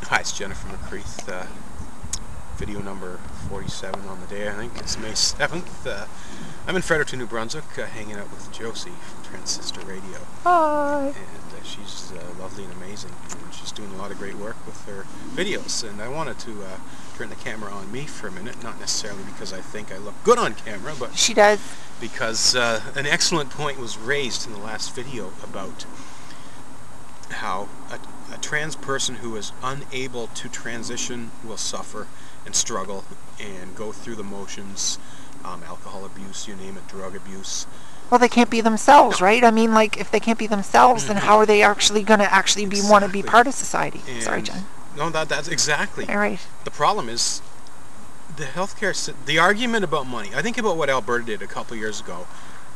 Hi, it's Jennifer McCreath. Video number 47 on the day, I think. It's May 7th. I'm in Fredericton, New Brunswick, hanging out with Josie from Transistor Radio. Hi! And she's lovely and amazing. And she's doing a lot of great work with her videos. And I wanted to turn the camera on me for a minute, not necessarily because I think I look good on camera, but She does. because an excellent point was raised in the last video about how a trans person who is unable to transition will suffer and struggle and go through the motions, alcohol abuse, you name it, drug abuse. Well, they can't be themselves, right? I mean, like, if they can't be themselves, then how are they actually going to want to be part of society? And Sorry, Jen. No, that's exactly. All right. The problem is the healthcare, the argument about money. I think about what Alberta did a couple years ago.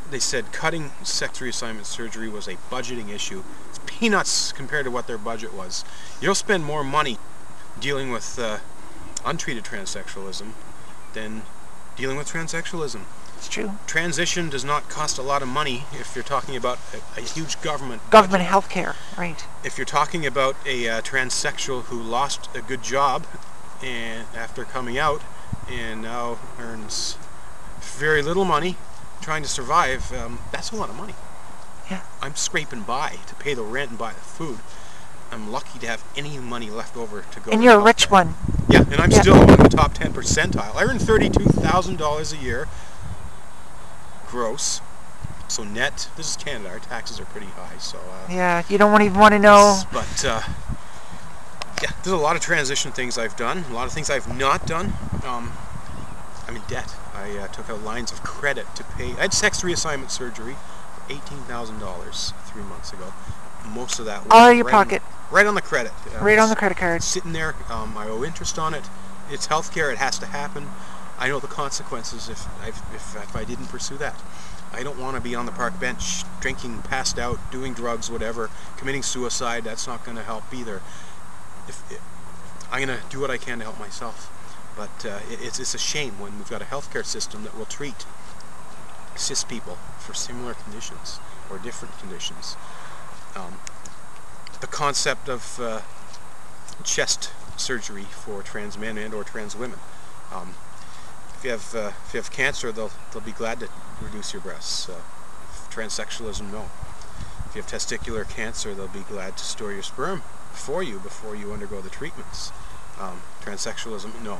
They said cutting sex reassignment surgery was a budgeting issue. It's peanuts compared to what their budget was. You'll spend more money dealing with untreated transsexualism than dealing with transsexualism. It's true. Transition does not cost a lot of money if you're talking about a huge government health care, right. If you're talking about a transsexual who lost a good job and after coming out and now earns very little money trying to survive, that's a lot of money. Yeah. I'm scraping by to pay the rent and buy the food. I'm lucky to have any money left over to go. And you're a rich one. Yeah, and I'm still on the top 10 percentile. I earn $32,000 a year gross. So net, this is Canada, our taxes are pretty high, so yeah, you don't even want to know. But yeah, there's a lot of transition things I've done, a lot of things I've not done. I'm in debt. I took out lines of credit to pay. I had sex reassignment surgery for $18,000 3 months ago. Most of that was out of your pocket. Right on the credit. Right on the credit card. Sitting there, I owe interest on it. It's healthcare, it has to happen. I know the consequences if I didn't pursue that. I don't want to be on the park bench, drinking, passed out, doing drugs, whatever, committing suicide. That's not going to help either. I'm going to do what I can to help myself. But it's a shame when we've got a healthcare system that will treat cis people for similar conditions or different conditions. The concept of chest surgery for trans men and or trans women. If you have cancer, they'll be glad to reduce your breasts. Transsexualism, no. If you have testicular cancer, they'll be glad to store your sperm for you before you undergo the treatments. Transsexualism, no.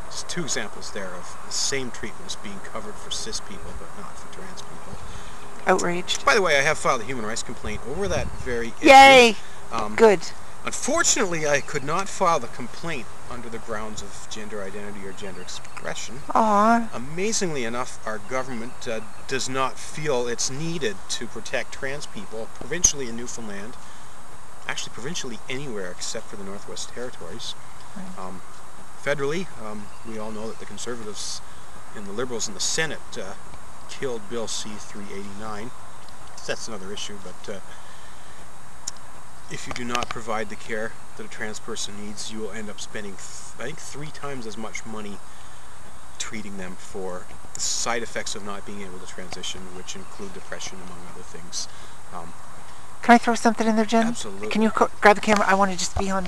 Just two examples there of the same treatments being covered for cis people, but not for trans people. Outraged. By the way, I have filed a human rights complaint over that very issue. Yay! Good. Unfortunately, I could not file the complaint under the grounds of gender identity or gender expression. Aww. Amazingly enough, our government does not feel it's needed to protect trans people provincially in Newfoundland, actually provincially anywhere except for the Northwest Territories. Right. Federally, we all know that the Conservatives and the Liberals in the Senate killed Bill C-389. That's another issue, but if you do not provide the care that a trans person needs, you will end up spending, I think, 3 times as much money treating them for the side effects of not being able to transition, which include depression, among other things. Can I throw something in there, Jen? Absolutely. Can you grab the camera? I want to just be on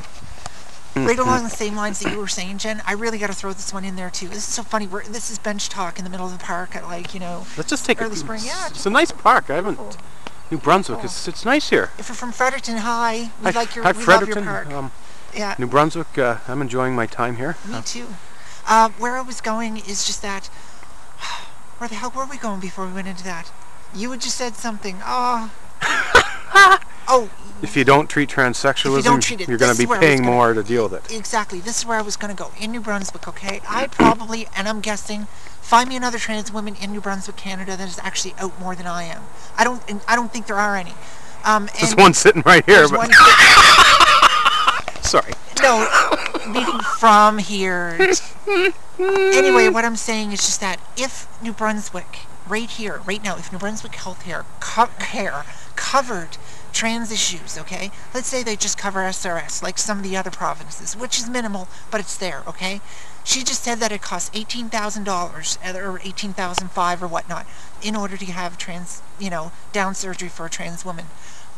right along the same lines that you were saying, Jen. I really got to throw this one in there, too. This is so funny. This is bench talk in the middle of the park at, like, you know, let's just take early spring. Yeah, it's a nice park. I haven't... New Brunswick, it's nice here. If you're from Fredericton, hi. We love your park. Yeah. New Brunswick, I'm enjoying my time here. Me too. Where I was going is just that. Where the hell were we going before we went into that? You had just said something. Oh. Oh. If you don't treat transsexualism, you're going to be paying more to deal with it. Exactly. This is where I was going to go. In New Brunswick, okay? I'd probably, and I'm guessing, find me another trans woman in New Brunswick, Canada that is actually out more than I am. I don't think there are any. There's one sitting right here. But sorry. No, meeting from here. Anyway, what I'm saying is just that if New Brunswick, right here, right now, if New Brunswick Healthcare covered trans issues, okay? Let's say they just cover SRS, like some of the other provinces, which is minimal, but it's there, okay? She just said that it costs $18,000 or $18,500 or whatnot in order to have trans, down surgery for a trans woman.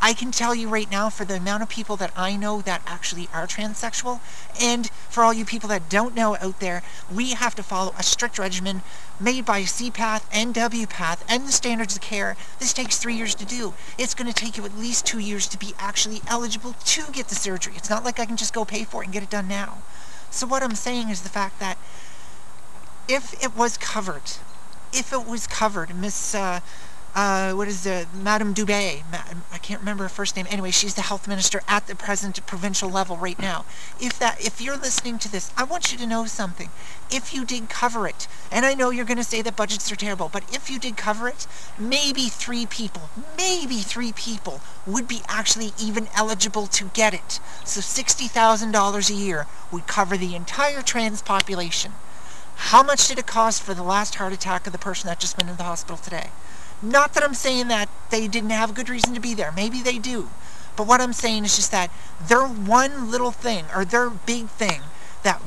I can tell you right now, for the amount of people that I know that actually are transsexual, and for all you people that don't know out there, we have to follow a strict regimen made by CPATH and WPATH and the standards of care. This takes 3 years to do. It's going to take you at least 2 years to be actually eligible to get the surgery. It's not like I can just go pay for it and get it done now. So what I'm saying is the fact that if it was covered, Miss, Madame Dubé, I can't remember her first name. Anyway, she's the health minister at the present provincial level right now. If you're listening to this, I want you to know something. If you did cover it, and I know you're going to say that budgets are terrible, but if you did cover it, maybe three people would be actually even eligible to get it. So $60,000 a year would cover the entire trans population. How much did it cost for the last heart attack of the person that just went into the hospital today? Not that I'm saying that they didn't have a good reason to be there. Maybe they do. But what I'm saying is just that their one little thing, or their big thing, that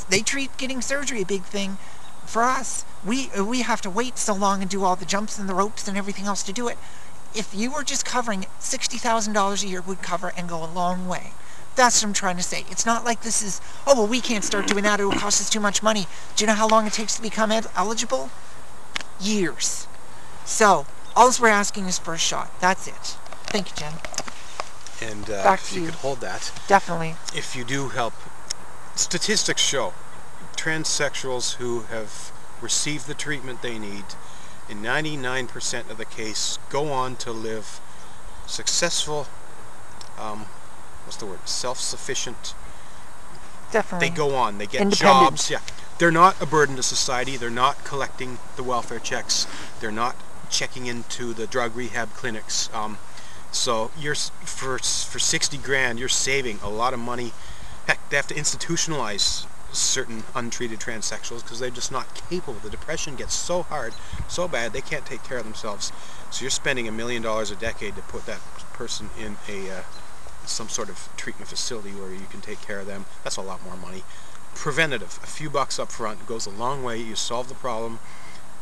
they treat getting surgery a big thing. For us, we have to wait so long and do all the jumps and the ropes and everything else to do it. If you were just covering it, $60,000 a year would cover and go a long way. That's what I'm trying to say. It's not like this is, oh, well, we can't start doing that. It will cost us too much money. Do you know how long it takes to become eligible? Years. So, all we're asking is for a shot. That's it. Thank you, Jen. And Back if to you you. could hold that. Definitely. If you do help, statistics show transsexuals who have received the treatment they need, in 99% of the case, go on to live successful, self-sufficient. Definitely. They go on, they get jobs. Yeah, they're not a burden to society. They're not collecting the welfare checks. They're not checking into the drug rehab clinics. So you're for 60 grand, you're saving a lot of money. Heck, they have to institutionalize certain untreated transsexuals because they're just not capable. The depression gets so hard, so bad, they can't take care of themselves. So you're spending $1 million a decade to put that person in some sort of treatment facility where you can take care of them. That's a lot more money. Preventative, a few bucks up front goes a long way. You solve the problem,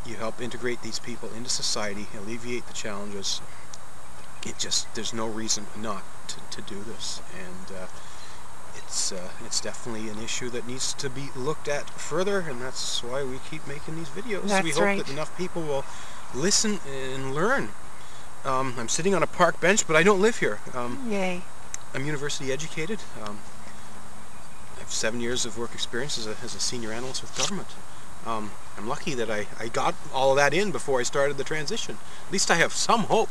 you help integrate these people into society, alleviate the challenges. There's no reason not to do this, and it's definitely an issue that needs to be looked at further, and that's why we keep making these videos. That's we hope right. that enough people will listen and learn. I'm sitting on a park bench, but I don't live here. Yay. I'm university educated. I have 7 years of work experience as a senior analyst with government. I'm lucky that I got all of that in before I started the transition. At least I have some hope.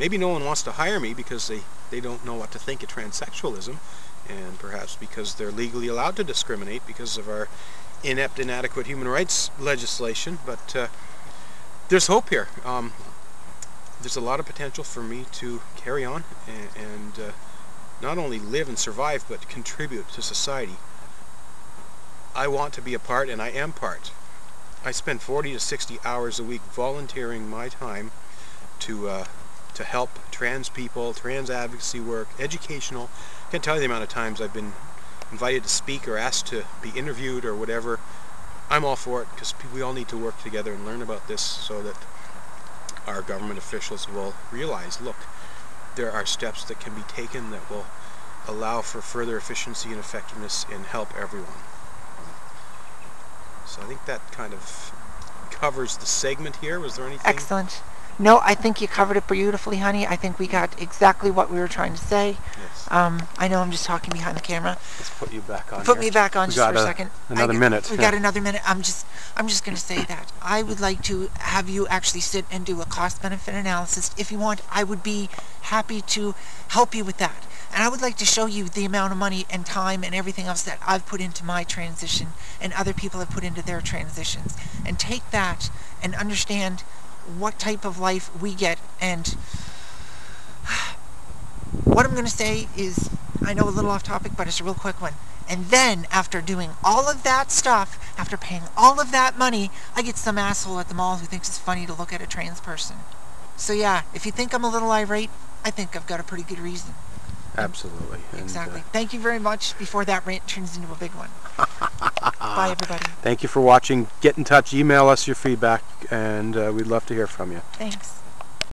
Maybe no one wants to hire me because they don't know what to think of transsexualism, and perhaps because they're legally allowed to discriminate because of our inept, inadequate human rights legislation. But there's hope here. There's a lot of potential for me to carry on and not only live and survive, but contribute to society. I want to be a part, and I am part. I spend 40 to 60 hours a week volunteering my time to help trans people, trans advocacy work, educational. I can't tell you the amount of times I've been invited to speak or asked to be interviewed or whatever. I'm all for it, because we all need to work together and learn about this so that our government officials will realize, look, there are steps that can be taken that will allow for further efficiency and effectiveness and help everyone. So I think that kind of covers the segment here. Was there anything? Excellent. No, I think you covered it beautifully, honey. I think we got exactly what we were trying to say. Yes. I know I'm just talking behind the camera. Let's put you back on. Put me back on just for a second. Another minute. We got another minute. I'm just going to say that I would like to have you actually sit and do a cost-benefit analysis. If you want, I would be happy to help you with that. And I would like to show you the amount of money and time and everything else that I've put into my transition and other people have put into their transitions. And take that and understand what type of life we get. And what I'm going to say is, I know a little off topic, but it's a real quick one. And then, after doing all of that stuff, after paying all of that money, I get some asshole at the mall who thinks it's funny to look at a trans person. So yeah, if you think I'm a little irate, I think I've got a pretty good reason. Absolutely. Exactly. Thank you very much before that rant turns into a big one. Bye, everybody. Thank you for watching. Get in touch. Email us your feedback, and we'd love to hear from you. Thanks.